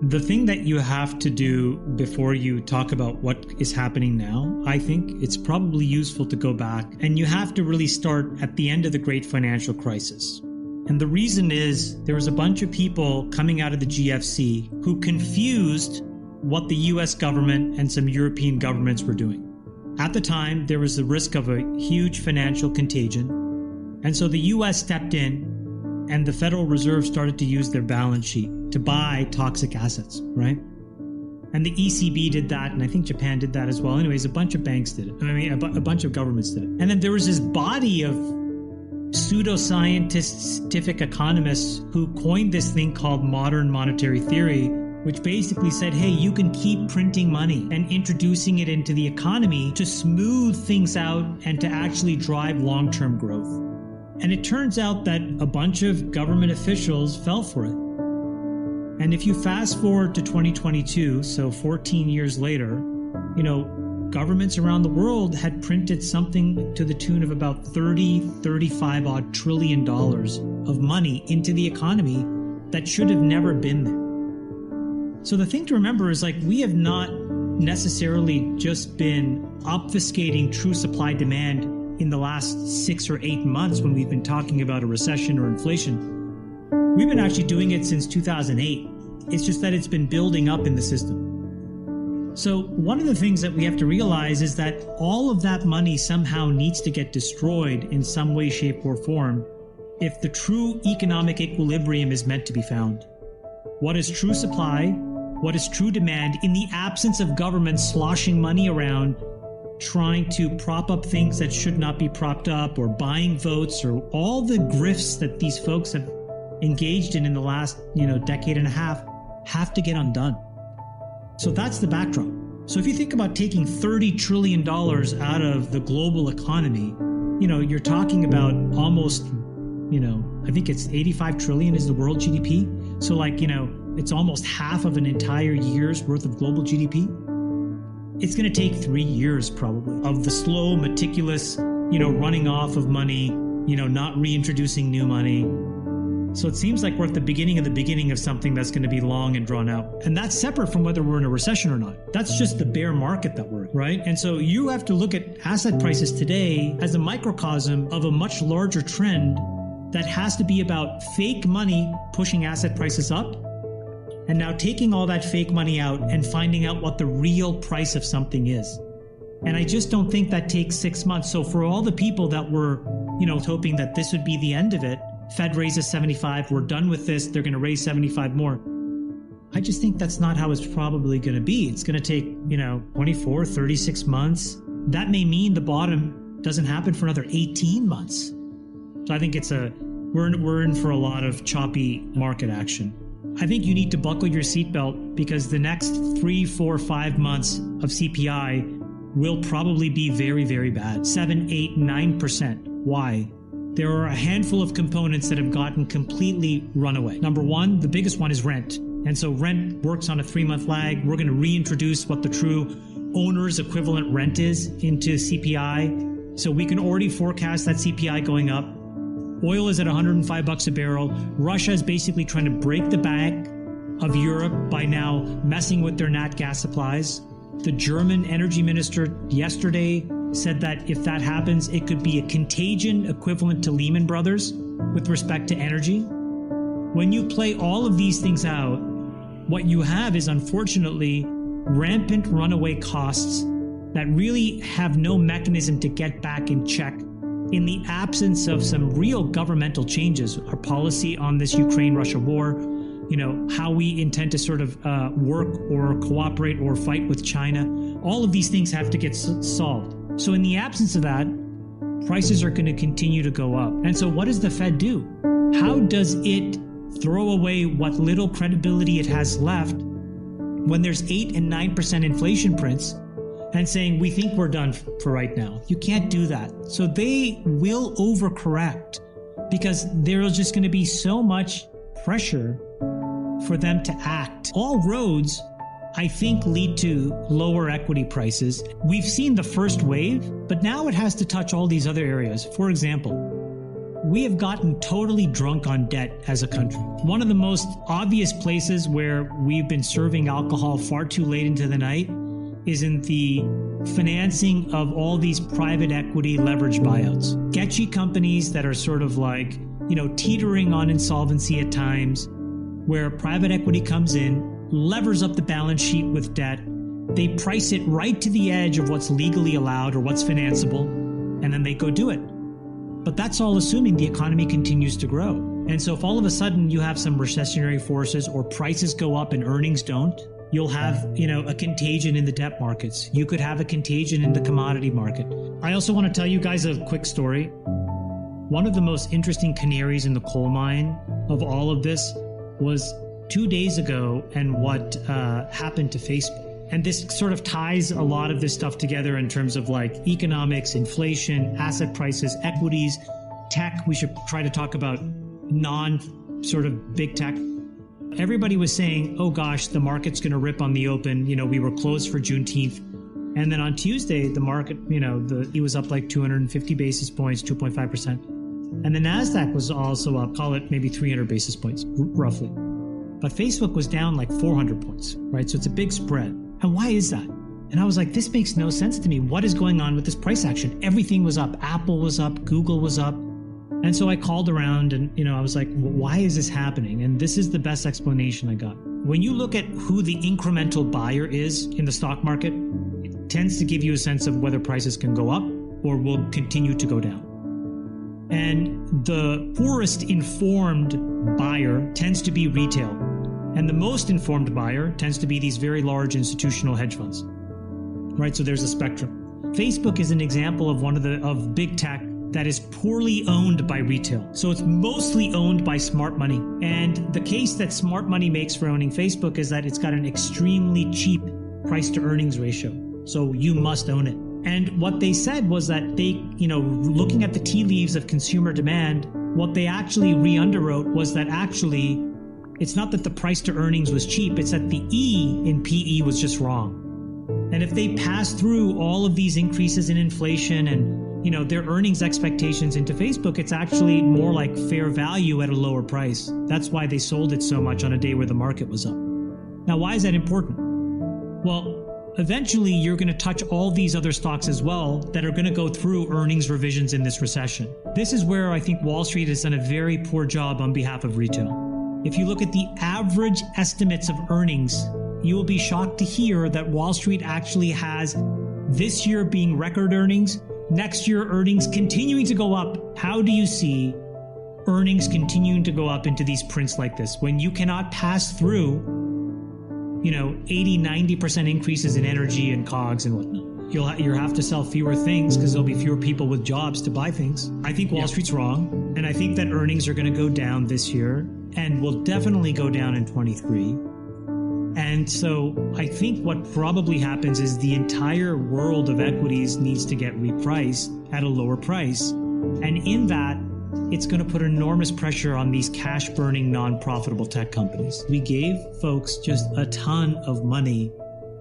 The thing that you have to do before you talk about what is happening now, I think it's probably useful to go back, and you have to really start at the end of the great financial crisis. And the reason is there was a bunch of people coming out of the GFC who confused what the US government and some European governments were doing. At the time, there was the risk of a huge financial contagion. And so the US stepped in and the Federal Reserve started to use their balance sheet to buy toxic assets, right? And the ECB did that, and I think Japan did that as well. Anyways, a bunch of banks did it. I mean, a bunch of governments did it. And then there was this body of pseudoscientists, scientific economists who coined this thing called modern monetary theory, which basically said, hey, you can keep printing money and introducing it into the economy to smooth things out and to actually drive long-term growth. And it turns out that a bunch of government officials fell for it. And if you fast forward to 2022, so 14 years later, governments around the world had printed something to the tune of about 35 odd trillion dollars of money into the economy that should have never been there. So the thing to remember is we have not necessarily just been obfuscating true supply demand in the last 6 or 8 months when we've been talking about a recession or inflation. We've been actually doing it since 2008. It's just that it's been building up in the system. So one of the things that we have to realize is that all of that money somehow needs to get destroyed in some way, shape, or form if the true economic equilibrium is meant to be found. What is true supply? What is true demand in the absence of government sloshing money around, trying to prop up things that should not be propped up, or buying votes, or all the grifts that these folks have engaged in the last, decade and a half have to get undone. So that's the backdrop. So if you think about taking $30 trillion out of the global economy, you're talking about almost, I think it's 85 trillion is the world GDP. So it's almost half of an entire year's worth of global GDP. It's going to take 3 years probably of the slow, meticulous, running off of money, not reintroducing new money. So it seems like we're at the beginning of something that's going to be long and drawn out. And that's separate from whether we're in a recession or not. That's just the bear market that we're in, right? And so you have to look at asset prices today as a microcosm of a much larger trend that has to be about fake money pushing asset prices up, and now taking all that fake money out and finding out what the real price of something is. And I just don't think that takes 6 months. So for all the people that were, hoping that this would be the end of it, Fed raises 75, we're done with this, they're going to raise 75 more. I just think that's not how it's probably going to be. It's going to take, 24, 36 months. That may mean the bottom doesn't happen for another 18 months. So I think we're in for a lot of choppy market action. I think you need to buckle your seatbelt because the next 3, 4, 5 months of CPI will probably be very, very bad. 7, 8, 9%. Why? There are a handful of components that have gotten completely run away. Number one, the biggest one is rent. And so rent works on a 3-month lag. We're going to reintroduce what the true owner's equivalent rent is into CPI. So we can already forecast that CPI going up. Oil is at $105 a barrel. Russia is basically trying to break the back of Europe by now messing with their nat gas supplies. The German energy minister yesterday said that if that happens, it could be a contagion equivalent to Lehman Brothers with respect to energy. When you play all of these things out, what you have is unfortunately rampant runaway costs that really have no mechanism to get back in check in the absence of some real governmental changes. Our policy on this Ukraine-Russia war, how we intend to sort of work or cooperate or fight with China, all of these things have to get solved. So in the absence of that, prices are going to continue to go up. And so what does the Fed do? How does it throw away what little credibility it has left when there's 8 and 9% inflation prints and saying, we think we're done for right now? You can't do that. So they will overcorrect because there's just going to be so much pressure for them to act. All roads, I think, lead to lower equity prices. We've seen the first wave, but now it has to touch all these other areas. For example, we have gotten totally drunk on debt as a country. One of the most obvious places where we've been serving alcohol far too late into the night is in the financing of all these private equity leverage buyouts. Sketchy companies that are sort of like, teetering on insolvency at times, where private equity comes in, levers up the balance sheet with debt. They price it right to the edge of what's legally allowed or what's financeable, and then they go do it. But that's all assuming the economy continues to grow. And so if all of a sudden you have some recessionary forces or prices go up and earnings don't, you'll have, a contagion in the debt markets. You could have a contagion in the commodity market. I also want to tell you guys a quick story. One of the most interesting canaries in the coal mine of all of this was 2 days ago and what happened to Facebook. And this sort of ties a lot of this stuff together in terms of like economics, inflation, asset prices, equities, tech. We should try to talk about non-sort of big tech. Everybody was saying, oh gosh, the market's going to rip on the open. We were closed for Juneteenth. And then on Tuesday, the market, it was up like 250 basis points, 2.5%. And the NASDAQ was also up, call it maybe 300 basis points, roughly. But Facebook was down like 400 points, right? So it's a big spread. And why is that? And I was like, this makes no sense to me. What is going on with this price action? Everything was up. Apple was up. Google was up. And so I called around and, I was like, why is this happening? And this is the best explanation I got. When you look at who the incremental buyer is in the stock market, it tends to give you a sense of whether prices can go up or will continue to go down. And the poorest informed buyer tends to be retail. And the most informed buyer tends to be these very large institutional hedge funds, right? So there's a spectrum. Facebook is an example of of big tech that is poorly owned by retail. So it's mostly owned by smart money. And the case that smart money makes for owning Facebook is that it's got an extremely cheap price to earnings ratio. So you must own it. And what they said was that they, looking at the tea leaves of consumer demand, what they actually re-underwrote was that actually it's not that the price to earnings was cheap, it's that the E in PE was just wrong. And if they pass through all of these increases in inflation and, their earnings expectations into Facebook, it's actually more like fair value at a lower price. That's why they sold it so much on a day where the market was up. Now, why is that important? Well, eventually you're going to touch all these other stocks as well that are going to go through earnings revisions in this recession. This is where I think Wall Street has done a very poor job on behalf of retail. If you look at the average estimates of earnings, you will be shocked to hear that Wall Street actually has this year being record earnings, next year earnings continuing to go up. How do you see earnings continuing to go up into these prints like this when you cannot pass through, 80, 90% increases in energy and COGS and whatnot? You'll have to sell fewer things because there'll be fewer people with jobs to buy things. I think Wall Street's wrong, and I think that earnings are going to go down this year and will definitely go down in 23. And so I think what probably happens is the entire world of equities needs to get repriced at a lower price. And in that, it's going to put enormous pressure on these cash-burning, non-profitable tech companies. We gave folks just a ton of money.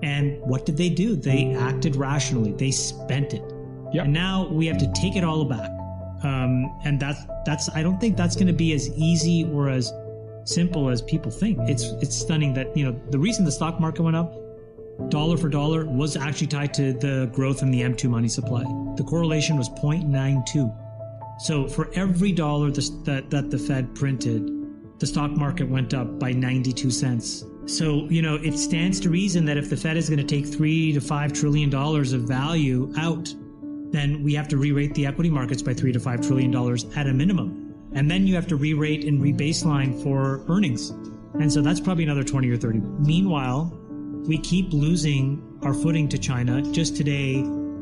And what did they do? They acted rationally. They spent it. Yep. And now we have to take it all back. And that's I don't think that's going to be as easy or as simple as people think. It's stunning that, the reason the stock market went up, dollar for dollar, was actually tied to the growth in the M2 money supply. The correlation was 0.92. So for every dollar that the Fed printed, the stock market went up by 92 cents. So, it stands to reason that if the Fed is going to take $3 to $5 trillion of value out, then we have to re-rate the equity markets by $3 to $5 trillion at a minimum. And then you have to re-rate and re-baseline for earnings. And so that's probably another 20 or 30. Meanwhile, we keep losing our footing to China. Just today,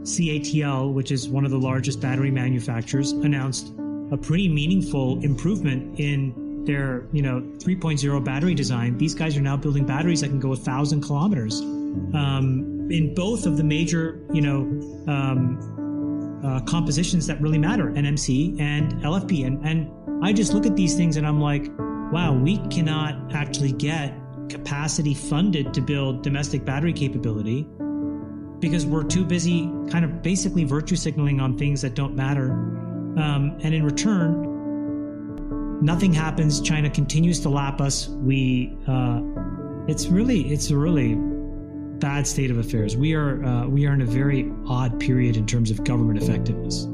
CATL, which is one of the largest battery manufacturers, announced a pretty meaningful improvement in their 3.0 battery design. These guys are now building batteries that can go 1,000 kilometers in both of the major compositions that really matter, NMC and LFP. And I just look at these things and I'm like, wow, we cannot actually get capacity funded to build domestic battery capability because we're too busy kind of basically virtue signaling on things that don't matter. And in return, Nothing happens. China continues to lap us. It's a really bad state of affairs. We are in a very odd period in terms of government effectiveness.